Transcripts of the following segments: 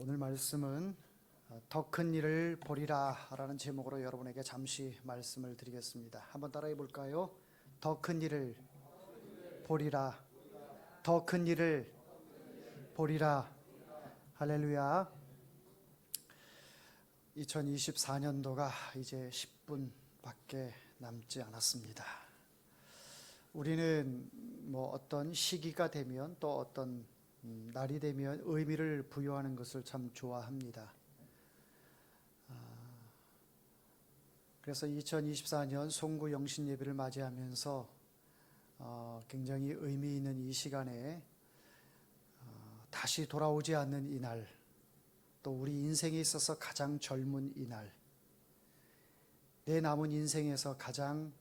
오늘 말씀은 더 큰 일을 보리라 라는 제목으로 여러분에게 잠시 말씀을 드리겠습니다. 한번 따라해 볼까요? 더 큰 일을 보리라. 더 큰 일을 보리라. 할렐루야. 2024년도가 이제 10분밖에 남지 않았습니다. 우리는 어떤 시기가 되면 또 어떤 날이 되면 의미를 부여하는 것을 참 좋아합니다. 그래서 2024년 송구 영신 예배를 맞이하면서 굉장히 의미 있는 이 시간에 다시 돌아오지 않는 이 날, 또 우리 인생에 있어서 가장 젊은 이 날, 내 남은 인생에서 가장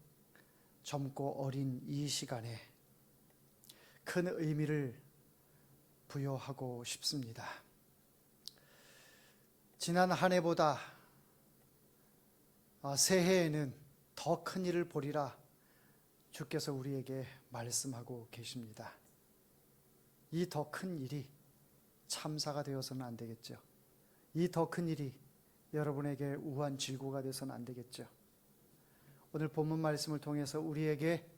젊고 어린 이 시간에 큰 의미를 부여하고 싶습니다. 지난 한 해보다 새해에는 더 큰 일을 보리라 주께서 우리에게 말씀하고 계십니다. 이 더 큰 일이 참사가 되어서는 안 되겠죠. 이 더 큰 일이 여러분에게 우한 질고가 되어서는 안 되겠죠. 오늘 본문 말씀을 통해서 우리에게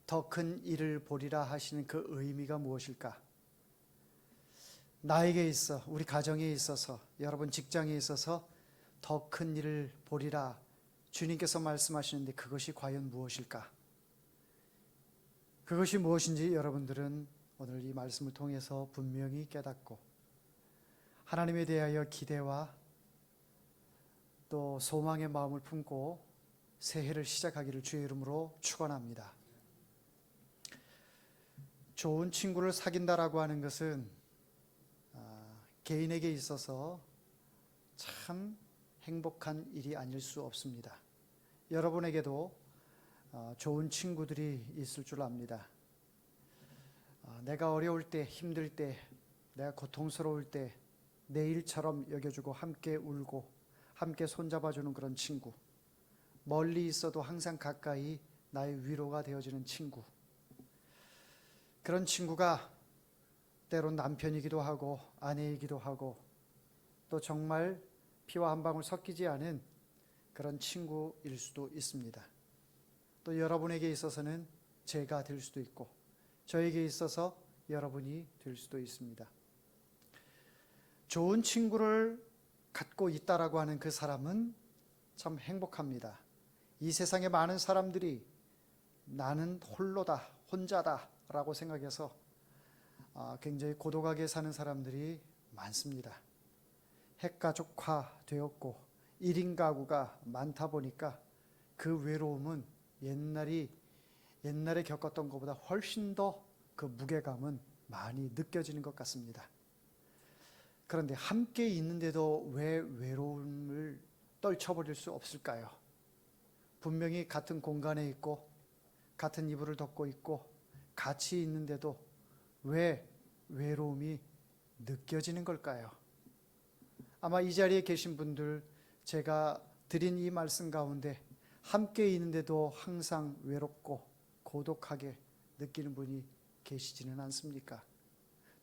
더 큰 일을 보리라 하시는 그 의미가 무엇일까? 나에게 있어, 우리 가정에 있어서, 여러분 직장에 있어서 더 큰 일을 보리라 주님께서 말씀하시는데 그것이 과연 무엇일까? 그것이 무엇인지 여러분들은 오늘 이 말씀을 통해서 분명히 깨닫고 하나님에 대하여 기대와 또 소망의 마음을 품고 새해를 시작하기를 주의 이름으로 축원합니다. 좋은 친구를 사귄다라고 하는 것은 개인에게 있어서 참 행복한 일이 아닐 수 없습니다. 여러분에게도 좋은 친구들이 있을 줄 압니다. 내가 어려울 때, 힘들 때, 내가 고통스러울 때 내 일처럼 여겨주고 함께 울고 함께 손잡아주는 그런 친구, 멀리 있어도 항상 가까이 나의 위로가 되어지는 친구, 그런 친구가 때론 남편이기도 하고 아내이기도 하고 또 정말 피와 한 방울 섞이지 않은 그런 친구일 수도 있습니다. 또 여러분에게 있어서는 제가 될 수도 있고 저에게 있어서 여러분이 될 수도 있습니다. 좋은 친구를 갖고 있다라고 하는 그 사람은 참 행복합니다. 이 세상에 많은 사람들이 나는 홀로다, 혼자다 라고 생각해서 굉장히 고독하게 사는 사람들이 많습니다. 핵가족화 되었고 1인 가구가 많다 보니까 그 외로움은 옛날에 겪었던 것보다 훨씬 더 그 무게감은 많이 느껴지는 것 같습니다. 그런데 함께 있는데도 왜 외로움을 떨쳐버릴 수 없을까요? 분명히 같은 공간에 있고 같은 이불을 덮고 있고 같이 있는데도 왜 외로움이 느껴지는 걸까요? 아마 이 자리에 계신 분들, 제가 드린 이 말씀 가운데 함께 있는데도 항상 외롭고 고독하게 느끼는 분이 계시지는 않습니까?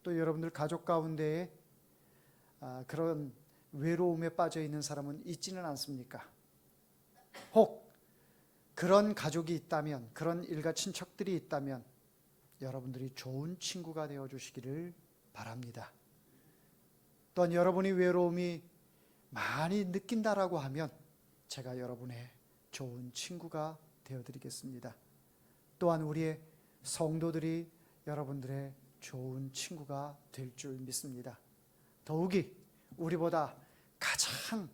또 여러분들 가족 가운데에 그런 외로움에 빠져 있는 사람은 있지는 않습니까? 혹 그런 가족이 있다면, 그런 일가 친척들이 있다면 여러분들이 좋은 친구가 되어 주시기를 바랍니다. 또한 여러분이 외로움이 많이 느낀다라고 하면 제가 여러분의 좋은 친구가 되어 드리겠습니다. 또한 우리의 성도들이 여러분들의 좋은 친구가 될 줄 믿습니다. 더욱이 우리보다 가장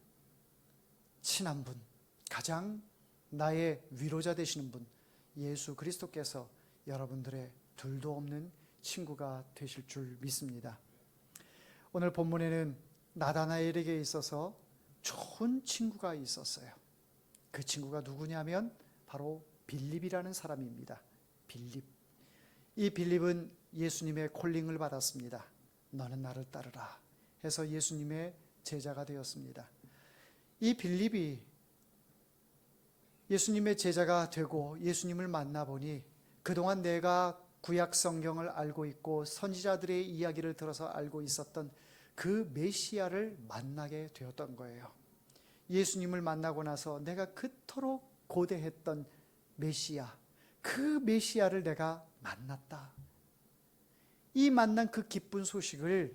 친한 분, 가장 나의 위로자 되시는 분, 예수 그리스도께서 여러분들의 둘도 없는 친구가 되실 줄 믿습니다. 오늘 본문에는 나다나엘에게 있어서 좋은 친구가 있었어요. 그 친구가 누구냐면 바로 빌립이라는 사람입니다. 빌립. 이 빌립은 예수님의 콜링을 받았습니다. 너는 나를 따르라 해서 예수님의 제자가 되었습니다. 이 빌립이 예수님의 제자가 되고 예수님을 만나보니 그동안 내가 구약 성경을 알고 있고 선지자들의 이야기를 들어서 알고 있었던 그 메시아를 만나게 되었던 거예요. 예수님을 만나고 나서 내가 그토록 고대했던 메시아, 그 메시아를 내가 만났다. 이 만난 그 기쁜 소식을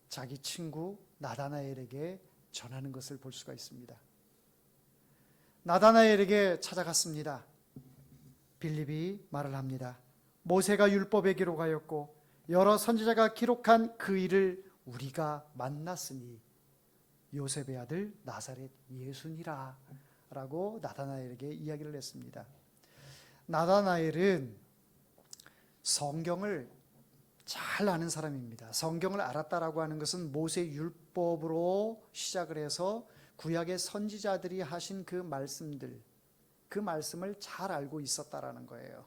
자기 친구 나다나엘에게 전하는 것을 볼 수가 있습니다. 나다나엘에게 찾아갔습니다. 빌립이 말을 합니다. 모세가 율법에 기록하였고 여러 선지자가 기록한 그 일을 우리가 만났으니 요셉의 아들 나사렛 예수니라 라고 나다나엘에게 이야기를 했습니다. 나다나엘은 성경을 잘 아는 사람입니다. 성경을 알았다라고 하는 것은 모세 율법으로 시작을 해서 구약의 선지자들이 하신 그 말씀들, 그 말씀을 잘 알고 있었다라는 거예요.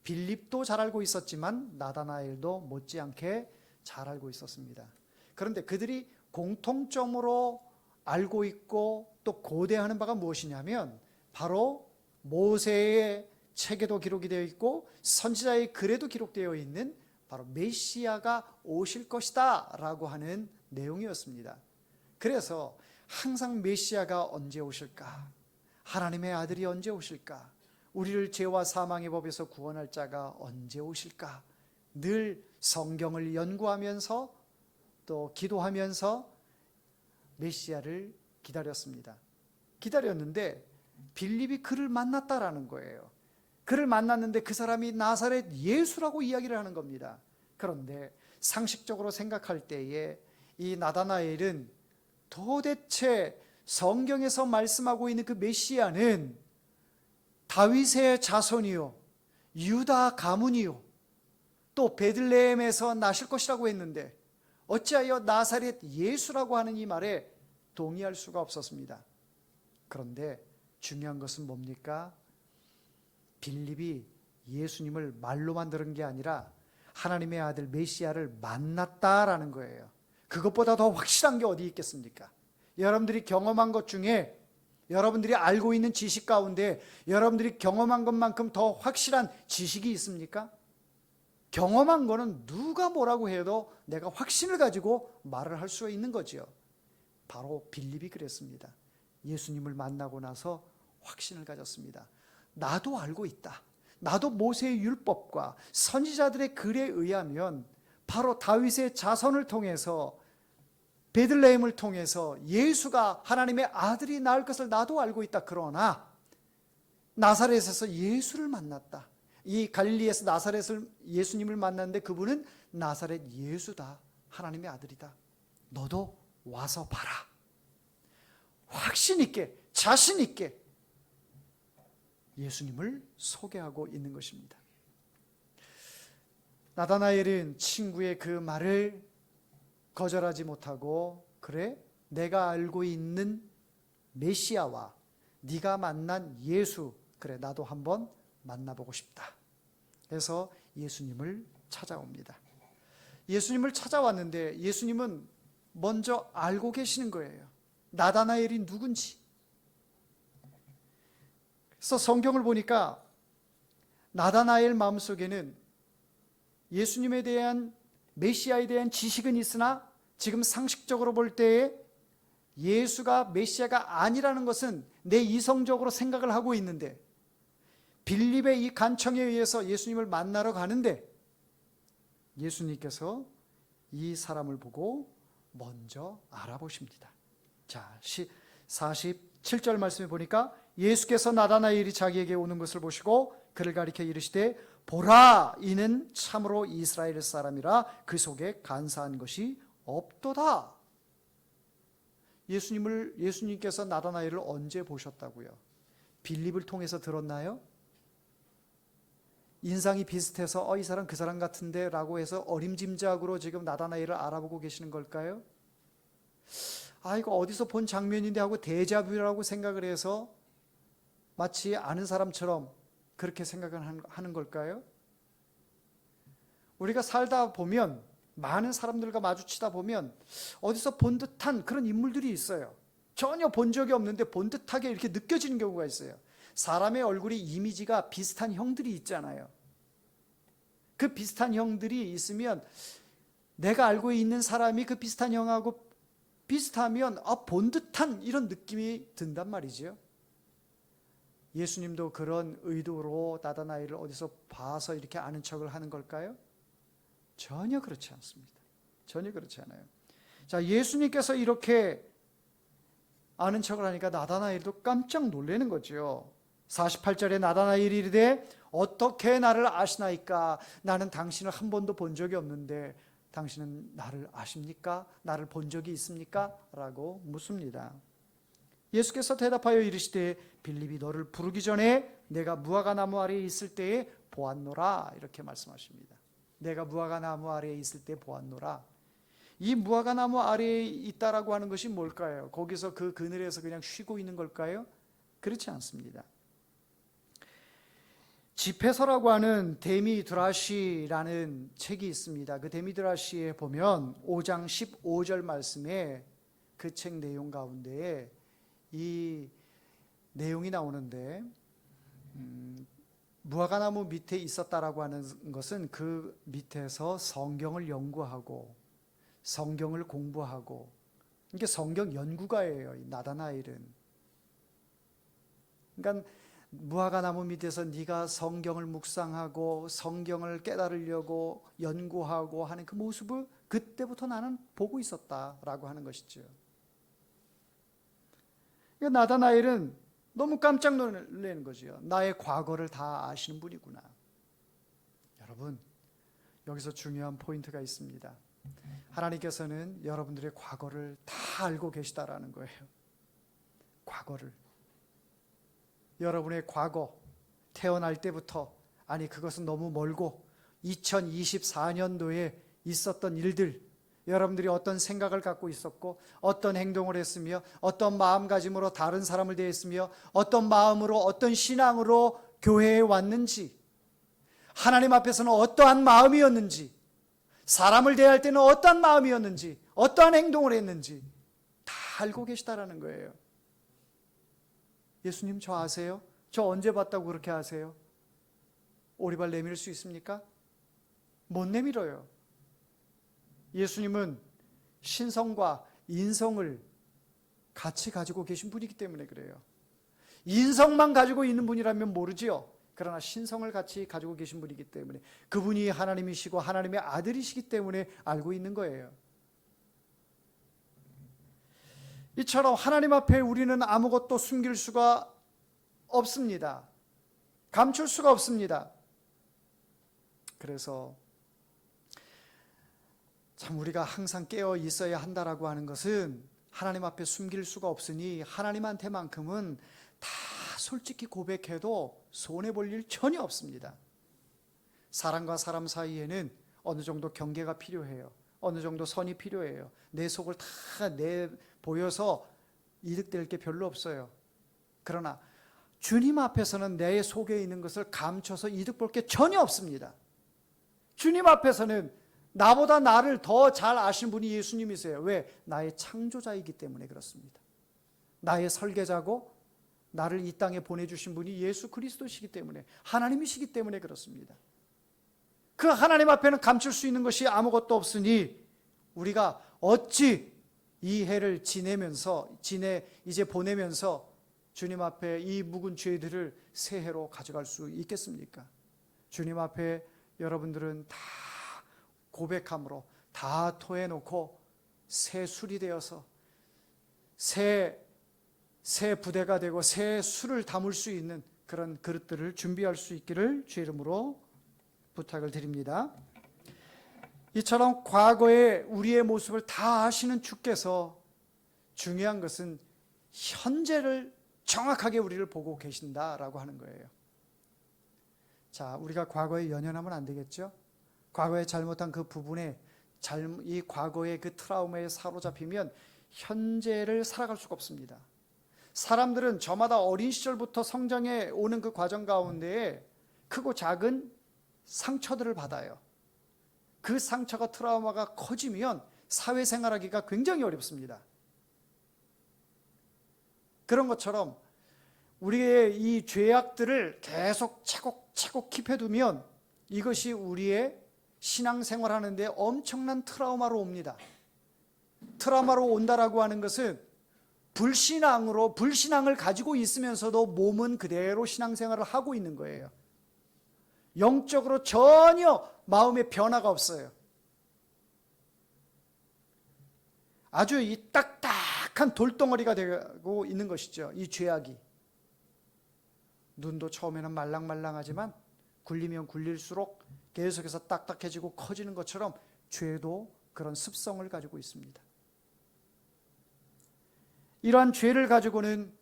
빌립도 잘 알고 있었지만 나다나엘도 못지않게 잘 알고 있었습니다. 그런데 그들이 공통점으로 알고 있고 또 고대하는 바가 무엇이냐면 바로 모세의 책에도 기록이 되어 있고 선지자의 글에도 기록되어 있는 바로 메시아가 오실 것이다 라고 하는 내용이었습니다. 그래서 항상 메시아가 언제 오실까? 하나님의 아들이 언제 오실까? 우리를 죄와 사망의 법에서 구원할 자가 언제 오실까? 늘 성경을 연구하면서 또 기도하면서 메시아를 기다렸습니다. 기다렸는데 빌립이 그를 만났다라는 거예요. 그를 만났는데 그 사람이 나사렛 예수라고 이야기를 하는 겁니다. 그런데 상식적으로 생각할 때에 이 나다나엘은 도대체 성경에서 말씀하고 있는 그 메시아는 다윗의 자손이요, 유다 가문이요, 또 베들레헴에서 나실 것이라고 했는데 어찌하여 나사렛 예수라고 하는 이 말에 동의할 수가 없었습니다. 그런데 중요한 것은 뭡니까? 빌립이 예수님을 말로만 들은 게 아니라 하나님의 아들 메시아를 만났다라는 거예요. 그것보다 더 확실한 게 어디 있겠습니까? 여러분들이 경험한 것 중에, 여러분들이 알고 있는 지식 가운데 여러분들이 경험한 것만큼 더 확실한 지식이 있습니까? 경험한 거는 누가 뭐라고 해도 내가 확신을 가지고 말을 할 수 있는 거죠. 바로 빌립이 그랬습니다. 예수님을 만나고 나서 확신을 가졌습니다. 나도 알고 있다. 나도 모세의 율법과 선지자들의 글에 의하면 바로 다윗의 자손을 통해서, 베들레헴을 통해서 예수가 하나님의 아들이 나을 것을 나도 알고 있다. 그러나 나사렛에서 예수를 만났다. 이 갈릴리에서 나사렛을 예수님을 만났는데 그분은 나사렛 예수다. 하나님의 아들이다. 너도 와서 봐라. 확신 있게, 자신 있게 예수님을 소개하고 있는 것입니다. 나다나엘은 친구의 그 말을 거절하지 못하고, 그래, 내가 알고 있는 메시아와 네가 만난 예수, 그래, 나도 한번 만나보고 싶다. 그래서 예수님을 찾아옵니다. 예수님을 찾아왔는데 예수님은 먼저 알고 계시는 거예요. 나다나엘이 누군지. 그래서 성경을 보니까 나다나엘 마음속에는 예수님에 대한, 메시아에 대한 지식은 있으나 지금 상식적으로 볼 때에 예수가 메시아가 아니라는 것은 내 이성적으로 생각을 하고 있는데, 빌립의 이 간청에 의해서 예수님을 만나러 가는데 예수님께서 이 사람을 보고 먼저 알아보십니다. 자, 47절 말씀에 보니까 예수께서 나다나엘이 자기에게 오는 것을 보시고 그를 가리켜 이르시되 보라, 이는 참으로 이스라엘 사람이라 그 속에 간사한 것이 없도다. 예수님께서 나다나엘을 언제 보셨다고요? 빌립을 통해서 들었나요? 인상이 비슷해서 이 사람 그 사람 같은데 라고 해서 어림짐작으로 지금 나다나엘을 알아보고 계시는 걸까요? 이거 어디서 본 장면인데 하고 데자뷰라고 생각을 해서 마치 아는 사람처럼 그렇게 생각을 하는 걸까요? 우리가 살다 보면, 많은 사람들과 마주치다 보면 어디서 본 듯한 그런 인물들이 있어요. 전혀 본 적이 없는데 본 듯하게 이렇게 느껴지는 경우가 있어요. 사람의 얼굴이 이미지가 비슷한 형들이 있잖아요. 그 비슷한 형들이 있으면 내가 알고 있는 사람이 그 비슷한 형하고 비슷하면 본 듯한 이런 느낌이 든단 말이죠. 예수님도 그런 의도로 나다나엘을 어디서 봐서 이렇게 아는 척을 하는 걸까요? 전혀 그렇지 않습니다. 전혀 그렇지 않아요. 자, 예수님께서 이렇게 아는 척을 하니까 나다나엘도 깜짝 놀라는 거죠. 48절에 나다나엘이 이르되 어떻게 나를 아시나이까? 나는 당신을 한 번도 본 적이 없는데 당신은 나를 아십니까? 나를 본 적이 있습니까? 라고 묻습니다. 예수께서 대답하여 이르시되 빌립이 너를 부르기 전에 내가 무화과 나무 아래에 있을 때에 보았노라. 이렇게 말씀하십니다. 내가 무화과 나무 아래에 있을 때 보았노라. 이 무화과 나무 아래에 있다라고 하는 것이 뭘까요? 거기서 그 그늘에서 그냥 쉬고 있는 걸까요? 그렇지 않습니다. 집회서라고 하는 데미드라시라는 책이 있습니다. 그 데미드라시에 보면 5장 15절 말씀에 그 책 내용 가운데에 이 내용이 나오는데 무화과나무 밑에 있었다라고 하는 것은 그 밑에서 성경을 연구하고 성경을 공부하고 이게 성경 연구가예요. 나다나엘은. 그러니까 무화과나무 밑에서 네가 성경을 묵상하고 성경을 깨달으려고 연구하고 하는 그 모습을 그때부터 나는 보고 있었다라고 하는 것이죠. 그러니까 나다나엘은 너무 깜짝 놀라는 거죠. 나의 과거를 다 아시는 분이구나. 여러분, 여기서 중요한 포인트가 있습니다. 하나님께서는 여러분들의 과거를 다 알고 계시다라는 거예요. 과거를. 여러분의 과거, 태어날 때부터, 아니 그것은 너무 멀고 2024년도에 있었던 일들, 여러분들이 어떤 생각을 갖고 있었고 어떤 행동을 했으며 어떤 마음가짐으로 다른 사람을 대했으며 어떤 마음으로 어떤 신앙으로 교회에 왔는지, 하나님 앞에서는 어떠한 마음이었는지, 사람을 대할 때는 어떠한 마음이었는지, 어떠한 행동을 했는지 다 알고 계시다라는 거예요. 예수님 저 아세요? 저 언제 봤다고 그렇게 아세요? 오리발 내밀 수 있습니까? 못 내밀어요. 예수님은 신성과 인성을 같이 가지고 계신 분이기 때문에 그래요. 인성만 가지고 있는 분이라면 모르지요. 그러나 신성을 같이 가지고 계신 분이기 때문에, 그분이 하나님이시고 하나님의 아들이시기 때문에 알고 있는 거예요. 이처럼 하나님 앞에 우리는 아무것도 숨길 수가 없습니다. 감출 수가 없습니다. 그래서 참 우리가 항상 깨어 있어야 한다라고 하는 것은 하나님 앞에 숨길 수가 없으니 하나님한테만큼은 다 솔직히 고백해도 손해볼 일 전혀 없습니다. 사람과 사람 사이에는 어느 정도 경계가 필요해요. 어느 정도 선이 필요해요. 내 속을 다 내보여서 이득될 게 별로 없어요. 그러나 주님 앞에서는 내 속에 있는 것을 감춰서 이득 볼 게 전혀 없습니다. 주님 앞에서는 나보다 나를 더 잘 아시는 분이 예수님이세요. 왜? 나의 창조자이기 때문에 그렇습니다. 나의 설계자고 나를 이 땅에 보내주신 분이 예수 그리스도시기 때문에, 하나님이시기 때문에 그렇습니다. 그 하나님 앞에는 감출 수 있는 것이 아무것도 없으니 우리가 어찌 이 해를 이제 보내면서 주님 앞에 이 묵은 죄들을 새 해로 가져갈 수 있겠습니까? 주님 앞에 여러분들은 다 고백함으로 다 토해놓고 새 술이 되어서 새 부대가 되고 새 술을 담을 수 있는 그런 그릇들을 준비할 수 있기를 주의 이름으로 부탁을 드립니다. 이처럼 과거의 우리의 모습을 다 아시는 주께서 중요한 것은 현재를 정확하게 우리를 보고 계신다라고 하는 거예요. 자, 우리가 과거에 연연하면 안 되겠죠? 과거에 잘못한 그 부분에 이 과거의 그 트라우마에 사로잡히면 현재를 살아갈 수가 없습니다. 사람들은 저마다 어린 시절부터 성장해 오는 그 과정 가운데에 크고 작은 상처들을 받아요. 그 상처가 트라우마가 커지면 사회생활하기가 굉장히 어렵습니다. 그런 것처럼 우리의 이 죄악들을 계속 차곡차곡 킵해두면 이것이 우리의 신앙생활 하는데 엄청난 트라우마로 옵니다. 트라우마로 온다라고 하는 것은 불신앙을 가지고 있으면서도 몸은 그대로 신앙생활을 하고 있는 거예요. 영적으로 전혀 마음의 변화가 없어요. 아주 이 딱딱한 돌덩어리가 되고 있는 것이죠. 이 죄악이. 눈도 처음에는 말랑말랑하지만 굴리면 굴릴수록 계속해서 딱딱해지고 커지는 것처럼 죄도 그런 습성을 가지고 있습니다. 이러한 죄를 가지고는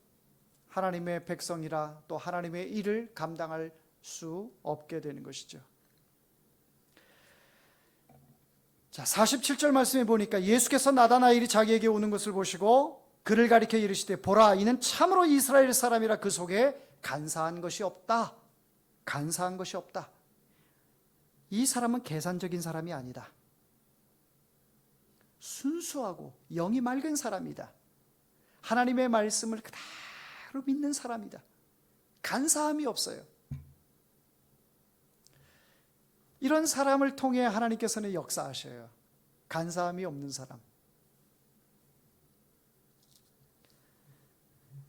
하나님의 백성이라 또 하나님의 일을 감당할 수 없게 되는 것이죠. 자, 47절 말씀에 보니까 예수께서 나다나엘이 자기에게 오는 것을 보시고 그를 가리켜 이르시되 보라 이는 참으로 이스라엘 사람이라 그 속에 간사한 것이 없다. 간사한 것이 없다. 이 사람은 계산적인 사람이 아니다. 순수하고 영이 맑은 사람이다. 하나님의 말씀을 그대로 믿는 사람이다. 간사함이 없어요. 이런 사람을 통해 하나님께서는 역사하셔요. 간사함이 없는 사람.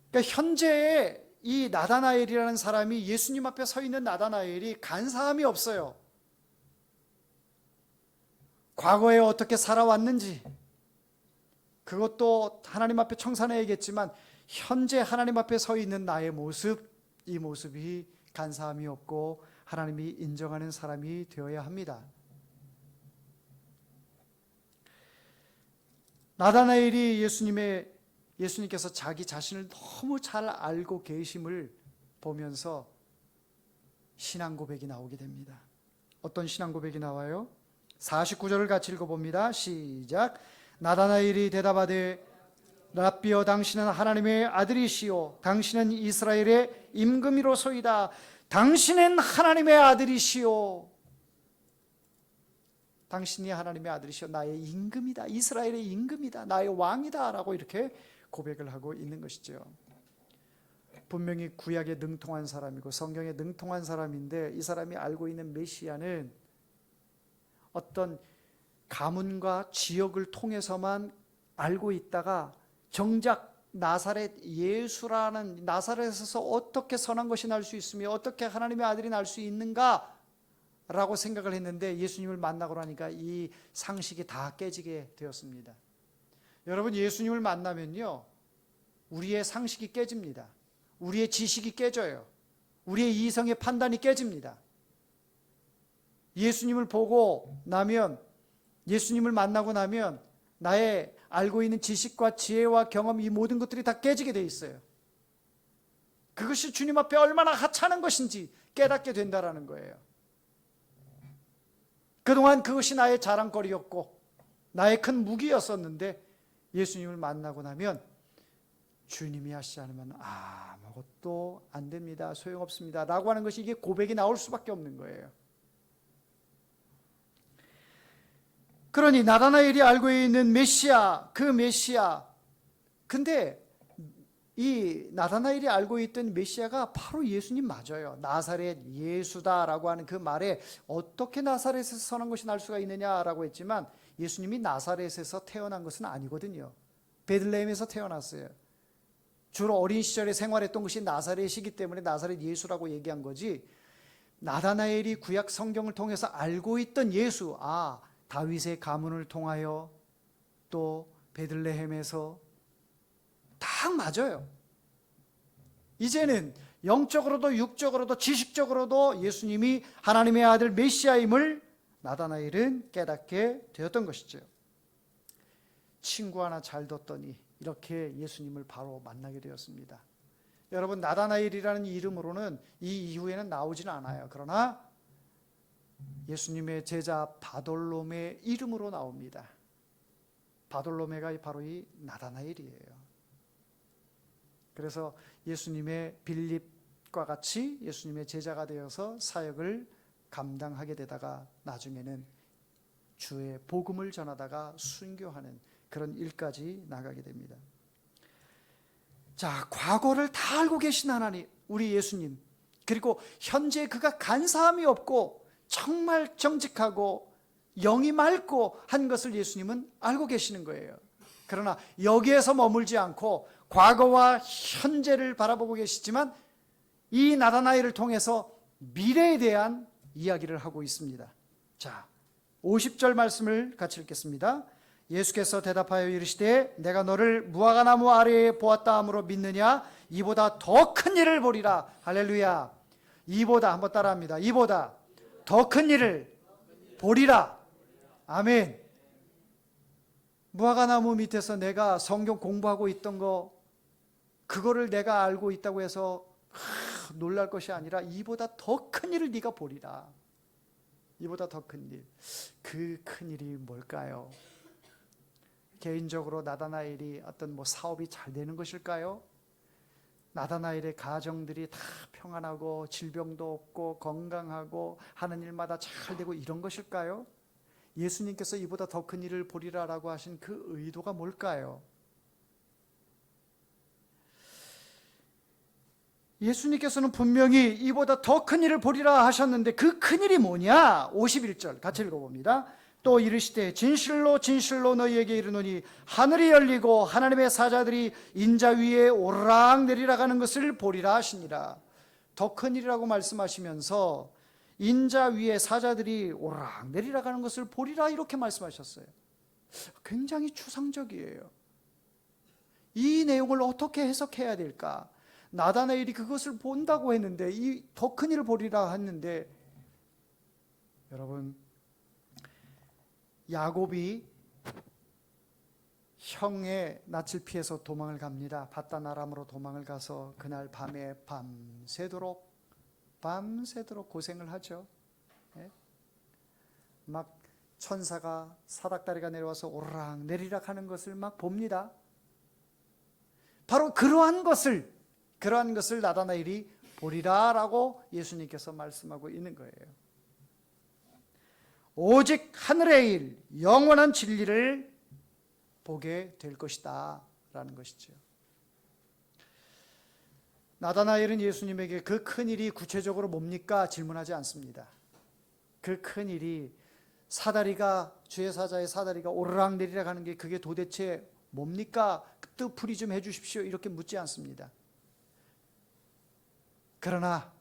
그러니까 현재의 이 나다나엘이라는 사람이 예수님 앞에 서 있는 나다나엘이 간사함이 없어요. 과거에 어떻게 살아왔는지 그것도 하나님 앞에 청산해야겠지만 현재 하나님 앞에 서 있는 나의 모습, 이 모습이 간사함이 없고 하나님이 인정하는 사람이 되어야 합니다. 나다나엘이 예수님께서 자기 자신을 너무 잘 알고 계심을 보면서 신앙 고백이 나오게 됩니다. 어떤 신앙 고백이 나와요? 49절을 같이 읽어봅니다. 시작. 나다나엘이 대답하되 랍비여 당신은 하나님의 아들이시요 당신은 이스라엘의 임금이로소이다. 당신은 하나님의 아들이시요 당신이 하나님의 아들이시요 나의 임금이다. 이스라엘의 임금이다. 나의 왕이다 라고 이렇게 고백을 하고 있는 것이죠. 분명히 구약에 능통한 사람이고 성경에 능통한 사람인데 이 사람이 알고 있는 메시아는 어떤 가문과 지역을 통해서만 알고 있다가 정작 나사렛 예수라는 나사렛에서 어떻게 선한 것이 날 수 있으며 어떻게 하나님의 아들이 날 수 있는가 라고 생각을 했는데 예수님을 만나고 나니까 이 상식이 다 깨지게 되었습니다. 여러분 예수님을 만나면요 우리의 상식이 깨집니다. 우리의 지식이 깨져요. 우리의 이성의 판단이 깨집니다. 예수님을 보고 나면 예수님을 만나고 나면 나의 알고 있는 지식과 지혜와 경험 이 모든 것들이 다 깨지게 돼 있어요. 그것이 주님 앞에 얼마나 하찮은 것인지 깨닫게 된다라는 거예요. 그동안 그것이 나의 자랑거리였고 나의 큰 무기였었는데 예수님을 만나고 나면 주님이 하시지 않으면 아무것도 안 됩니다. 소용없습니다. 라고 하는 것이 이게 고백이 나올 수밖에 없는 거예요. 그러니 나다나엘이 알고 있는 메시아, 그 메시아. 근데 이 나다나엘이 알고 있던 메시아가 바로 예수님 맞아요. 나사렛 예수다라고 하는 그 말에 어떻게 나사렛에서 선한 것이 날 수가 있느냐라고 했지만 예수님이 나사렛에서 태어난 것은 아니거든요. 베들레헴에서 태어났어요. 주로 어린 시절에 생활했던 것이 나사렛이기 때문에 나사렛 예수라고 얘기한 거지. 나다나엘이 구약 성경을 통해서 알고 있던 예수, 다윗의 가문을 통하여 또 베들레헴에서 딱 맞아요. 이제는 영적으로도 육적으로도 지식적으로도 예수님이 하나님의 아들 메시아임을 나다나엘은 깨닫게 되었던 것이죠. 친구 하나 잘 뒀더니 이렇게 예수님을 바로 만나게 되었습니다. 여러분 나다나엘이라는 이름으로는 이 이후에는 나오지는 않아요. 그러나 예수님의 제자 바돌로메의 이름으로 나옵니다. 바돌로메가 바로 이 나다나엘이에요. 그래서 예수님의 빌립과 같이 예수님의 제자가 되어서 사역을 감당하게 되다가 나중에는 주의 복음을 전하다가 순교하는 그런 일까지 나가게 됩니다. 자, 과거를 다 알고 계신 하나님, 우리 예수님, 그리고 현재 그가 간사함이 없고 정말 정직하고 영이 맑고 한 것을 예수님은 알고 계시는 거예요. 그러나 여기에서 머물지 않고 과거와 현재를 바라보고 계시지만 이 나다나엘을 통해서 미래에 대한 이야기를 하고 있습니다. 자, 50절 말씀을 같이 읽겠습니다. 예수께서 대답하여 이르시되 내가 너를 무화과나무 아래에 보았다 함으로 믿느냐? 이보다 더 큰 일을 보리라. 할렐루야. 이보다, 한번 따라합니다. 이보다 더 큰 일을 보리라. 아멘. 무화과나무 밑에서 내가 성경 공부하고 있던 거, 그거를 내가 알고 있다고 해서 놀랄 것이 아니라 이보다 더 큰 일을 네가 보리라. 이보다 더 큰 일. 그 큰 일이 뭘까요? 개인적으로 나다나엘이 어떤 사업이 잘 되는 것일까요? 나다나엘의 가정들이 다 평안하고 질병도 없고 건강하고 하는 일마다 잘 되고 이런 것일까요? 예수님께서 이보다 더 큰 일을 보리라라고 하신 그 의도가 뭘까요? 예수님께서는 분명히 이보다 더 큰 일을 보리라 하셨는데 그 큰 일이 뭐냐? 51절 같이 읽어봅니다. 또 이르시되 진실로 진실로 너희에게 이르노니 하늘이 열리고 하나님의 사자들이 인자 위에 오르락 내리락 하는 것을 보리라 하시니라. 더 큰 일이라고 말씀하시면서 인자 위에 사자들이 오르락 내리락 하는 것을 보리라 이렇게 말씀하셨어요. 굉장히 추상적이에요. 이 내용을 어떻게 해석해야 될까? 나다나엘이 그것을 본다고 했는데 이 더 큰 일을 보리라 했는데, 여러분, 야곱이 형의 낯을 피해서 도망을 갑니다. 바단 아람으로 도망을 가서 그날 밤에 밤새도록 고생을 하죠. 막 천사가 사닥다리가 내려와서 오르락 내리락 하는 것을 막 봅니다. 바로 그러한 것을 나다나엘이 보리라라고 예수님께서 말씀하고 있는 거예요. 오직 하늘의 일, 영원한 진리를 보게 될 것이다 라는 것이죠. 나다나엘은 예수님에게 그 큰 일이 구체적으로 뭡니까? 질문하지 않습니다. 그 큰 일이 주의 사자의 사다리가 오르락 내리락 하는 게 그게 도대체 뭡니까? 뜻풀이 좀 해주십시오 이렇게 묻지 않습니다. 그러나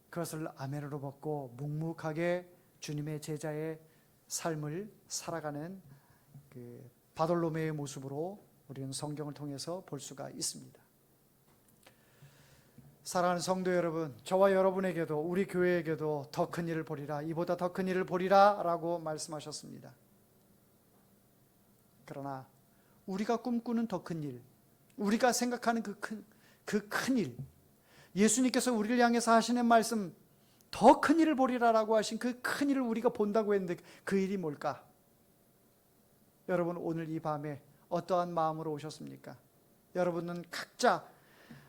그것을 아멘으로 받고 묵묵하게 주님의 제자의 삶을 살아가는 그 바돌로메의 모습으로 우리는 성경을 통해서 볼 수가 있습니다. 사랑하는 성도 여러분, 저와 여러분에게도 우리 교회에게도 더 큰 일을 보리라, 이보다 더 큰 일을 보리라 라고 말씀하셨습니다. 그러나 우리가 꿈꾸는 더 큰 일, 우리가 생각하는 그 큰 일, 예수님께서 우리를 향해서 하시는 말씀, 더 큰 일을 보리라라고 하신 그 큰 일을 우리가 본다고 했는데 그 일이 뭘까? 여러분, 오늘 이 밤에 어떠한 마음으로 오셨습니까? 여러분은 각자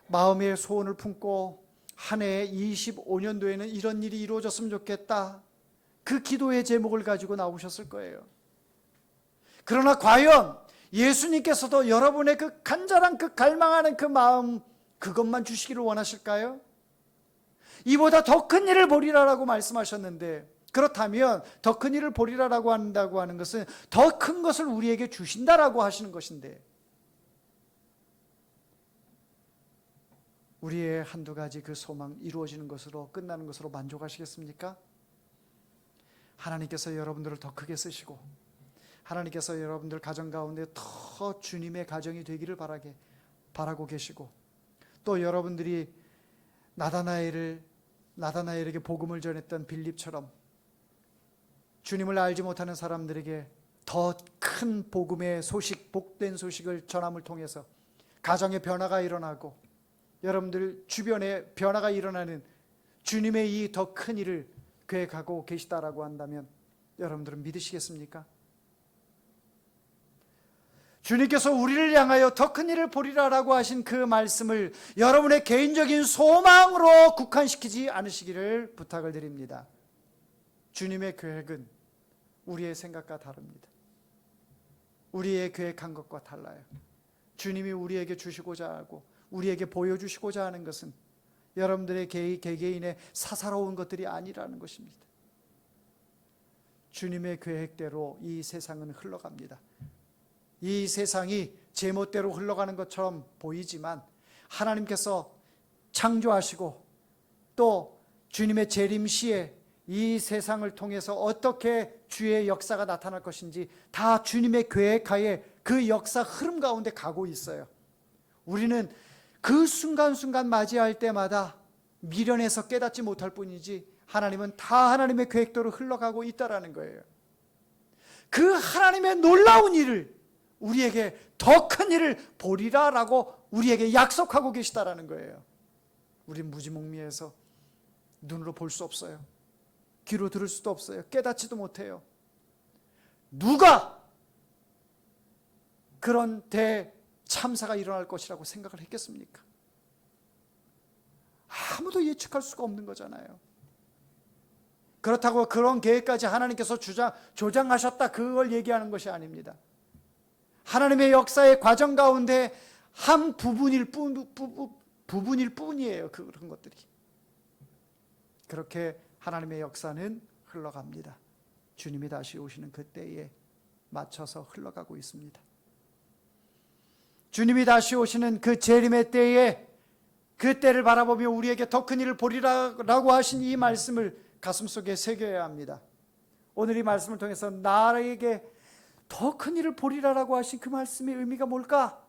마음의 소원을 품고 한 해 25년도에는 이런 일이 이루어졌으면 좋겠다, 그 기도의 제목을 가지고 나오셨을 거예요. 그러나 과연 예수님께서도 여러분의 그 간절한 그 갈망하는 그 마음, 그것만 주시기를 원하실까요? 이보다 더 큰 일을 보리라라고 말씀하셨는데, 그렇다면 더 큰 일을 보리라라고 한다고 하는 것은 더 큰 것을 우리에게 주신다라고 하시는 것인데, 우리의 한두 가지 그 소망 이루어지는 것으로 끝나는 것으로 만족하시겠습니까? 하나님께서 여러분들을 더 크게 쓰시고 하나님께서 여러분들 가정 가운데 더 주님의 가정이 되기를 바라고 계시고, 또 여러분들이 나다나엘에게 복음을 전했던 빌립처럼 주님을 알지 못하는 사람들에게 더 큰 복음의 소식, 복된 소식을 전함을 통해서 가정의 변화가 일어나고 여러분들 주변에 변화가 일어나는 주님의 이 더 큰 일을 계획하고 계시다라고 한다면 여러분들은 믿으시겠습니까? 주님께서 우리를 향하여 더 큰 일을 보리라라고 하신 그 말씀을 여러분의 개인적인 소망으로 국한시키지 않으시기를 부탁을 드립니다. 주님의 계획은 우리의 생각과 다릅니다. 우리의 계획한 것과 달라요. 주님이 우리에게 주시고자 하고 우리에게 보여주시고자 하는 것은 여러분들의 개개인의 사사로운 것들이 아니라는 것입니다. 주님의 계획대로 이 세상은 흘러갑니다. 이 세상이 제멋대로 흘러가는 것처럼 보이지만 하나님께서 창조하시고 또 주님의 재림 시에 이 세상을 통해서 어떻게 주의 역사가 나타날 것인지 다 주님의 계획하에 그 역사 흐름 가운데 가고 있어요. 우리는 그 순간순간 맞이할 때마다 미련해서 깨닫지 못할 뿐이지 하나님은 다 하나님의 계획대로 흘러가고 있다라는 거예요. 그 하나님의 놀라운 일을 우리에게 더 큰 일을 보리라라고 우리에게 약속하고 계시다라는 거예요. 우린 무지몽미해서 눈으로 볼 수 없어요. 귀로 들을 수도 없어요. 깨닫지도 못해요. 누가 그런 대참사가 일어날 것이라고 생각을 했겠습니까? 아무도 예측할 수가 없는 거잖아요. 그렇다고 그런 계획까지 하나님께서 조장하셨다 그걸 얘기하는 것이 아닙니다. 하나님의 역사의 과정 가운데 한 부분일 뿐이에요. 그런 것들이. 그렇게 하나님의 역사는 흘러갑니다. 주님이 다시 오시는 그때에 맞춰서 흘러가고 있습니다. 주님이 다시 오시는 그 재림의 때에 그 때를 바라보며 우리에게 더 큰 일을 보리라고 하신 이 말씀을 가슴속에 새겨야 합니다. 오늘 이 말씀을 통해서 나에게 더 큰 일을 보리라고 하신 그 말씀의 의미가 뭘까?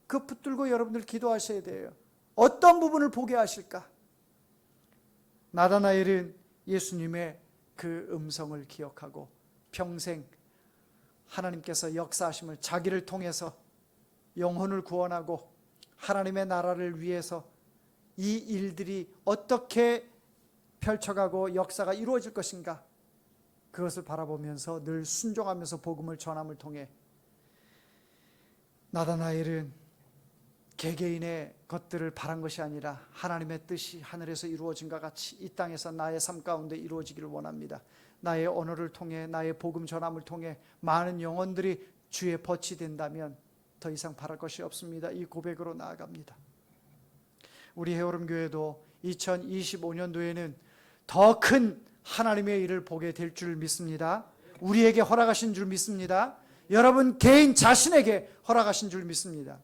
그 붙들고 여러분들 기도하셔야 돼요. 어떤 부분을 보게 하실까? 나다나엘은 예수님의 그 음성을 기억하고 평생 하나님께서 역사하심을 자기를 통해서 영혼을 구원하고 하나님의 나라를 위해서 이 일들이 어떻게 펼쳐가고 역사가 이루어질 것인가, 그것을 바라보면서 늘 순종하면서 복음을 전함을 통해 나다나엘은 개개인의 것들을 바란 것이 아니라 하나님의 뜻이 하늘에서 이루어진과 같이 이 땅에서 나의 삶 가운데 이루어지기를 원합니다. 나의 언어를 통해 나의 복음 전함을 통해 많은 영혼들이 주의 벗이 된다면 더 이상 바랄 것이 없습니다. 이 고백으로 나아갑니다. 우리 해오름 교회도 2025년도에는 더 큰 하나님의 일을 보게 될 줄 믿습니다. 우리에게 허락하신 줄 믿습니다. 여러분 개인 자신에게 허락하신 줄 믿습니다.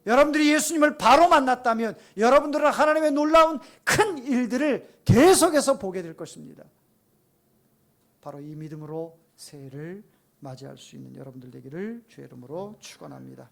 여러분들이 예수님을 바로 만났다면 여러분들은 하나님의 놀라운 큰 일들을 계속해서 보게 될 것입니다. 바로 이 믿음으로 새해를 맞이할 수 있는 여러분들 되기를 주의 이름으로 축원합니다.